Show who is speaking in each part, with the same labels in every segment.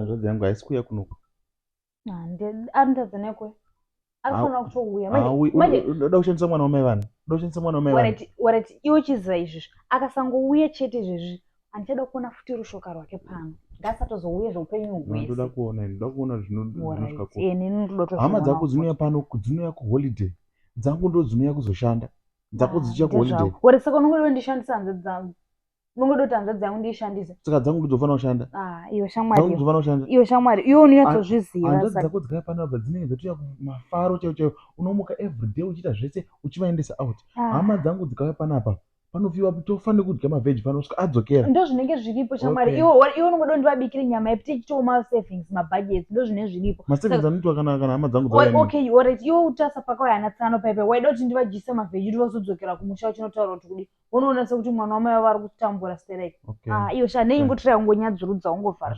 Speaker 1: Zvodzi yangu haisi kuuya kunoku.
Speaker 2: Anotadza nekwe anofanira kutouya
Speaker 1: Unoda kushandisa mwana wamai vanhu. Unoda kushandisa mwana wamai vanhu.
Speaker 2: warati iwe chiziva izvizvi akasangouya chete izvezvi handichada kuona futi rushoka rwake pano ngaasatozouya zveupenyu hwese.
Speaker 1: Ndoda kuona zvinosvika ku.
Speaker 2: neni ndoda kutozviona.
Speaker 1: Hama dzako dzinouya pano dzinouya kuholiday. Dzangu ndo dzinouya kuzoshanda. Dzako dzichiya kuholiday.
Speaker 2: Wari saka unongoda ndishandisa hanzva dzangu. Unongoda kuti hanzva dzangu ndishandise.
Speaker 1: Saka dzangu ndizofanira kushanda.
Speaker 2: Iwe shamwari.
Speaker 1: Dzangu ndizofanira kushanda.
Speaker 2: Iwe shamwari. Iwe unoyatsozviziva.
Speaker 1: Hanzva dzako dzikauya pano apa dzinenge dzatoya kumafaro chaiwo. Unomuka everyday uchiita zvese uchivaendesa out. Hama dzangu dzikauya pano apa panofiwa tofanira kudya mavheji panosvika adzokera.
Speaker 2: Ndo zvinenge zviripo shamwari. Iwe unongoda ndivabikire nyama yekuti tichitoma savings mabudgets ndo zvinenge zviripo.
Speaker 1: Savings anoitwa kana hama dzangu dzauya.
Speaker 2: Okay, alright. Iwe utasa pakauya ana tsano paipai. Waida kuti ndivajise mavheji ndivazodzokera kumusha uchinotaura kuti kudi. Unoona sekuti mwana wamai vari kutambura stereke. Iwe sha ingotira ungonyadzurudza ungofara.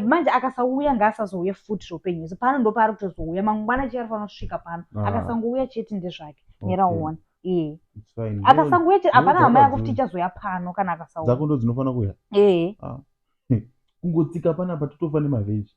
Speaker 2: Manje akasauya ngaasazouya futi zvopenyu. Pano ndo paari kutozouya mangwana chero fanira kusvika pano. Akasangouya chete ndezvake. Neraona. Akasangouya chete hapana hama yako futi ichazoya pano kana akasauya.
Speaker 1: Dzako ndo dzinofanira kuya. Kungotsika panapa totofane mavheji.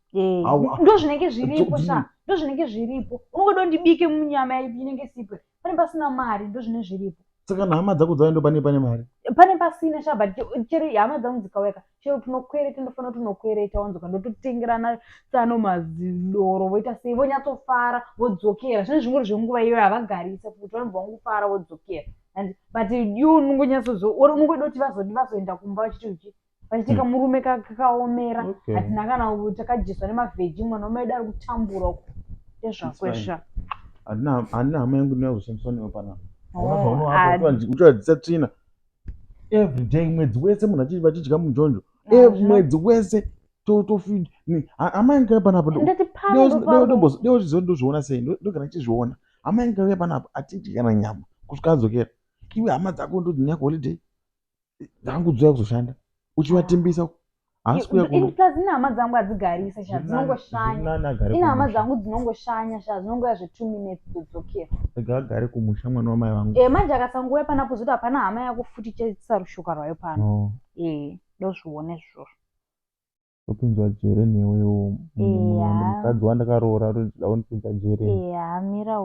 Speaker 2: Ndo zvinenge zviripo sha. Ndo zvinenge zviripo. Unongoda ndibike munyama inenge sipo. Pane pasina mari ndo zvinenge zviripo.
Speaker 1: Saka hama dzako dzauya ndo pane mari.
Speaker 2: Pane pasina sha but chero hama dzangu dzikauya chero tunokwereta ndofanira tunokwereta wanzoka ndototengerana tsano mazidoro voita sei vonyatsofara vodzokera. Zvine zvingori zvenguva iyoyo havagarisa kuti vanobva vangofara vodzokera. But iwe unongoda kuti vazoenda kumba vachiti vachitika murume kakaomera hatina kana takajiswa nemavheji mwana wamai ari kutambura uko ndezvakwesha.
Speaker 1: Handina hama yangu ndinozoshandiswa newe panapa. Uchadzisa tsvina everyday mwedzi wese munhu vachidya munjonjo mwedzi wese tofeed hama yangu kauya panapa deo chiziva ndozviona sei ndogara chizviona. Hama yangu kauya panapa hatidyi kana nyama kusvika adzokera. Iwe hama dzako ndo dzinyaya kuholiday dzangu dzouya kuzoshanda uchivatimbisa haasi kuya kuno.
Speaker 2: Plus ine hama dzangu hadzigarisa sha dzinongoshanya. Ine hama dzangu dzinongoshanya sha dzinongoya zve2 minutes kudzokera.
Speaker 1: Ega agare kumusha mwana wamai vangu.
Speaker 2: Manje akasangouya panapo zoti hapana hama yako futi ichaisa rushoka rwayo pano. Ndozviona izvozvo.
Speaker 1: Topinzwa jere newewo mukadzi wandakaroora roda undipinza jere.
Speaker 2: Hamira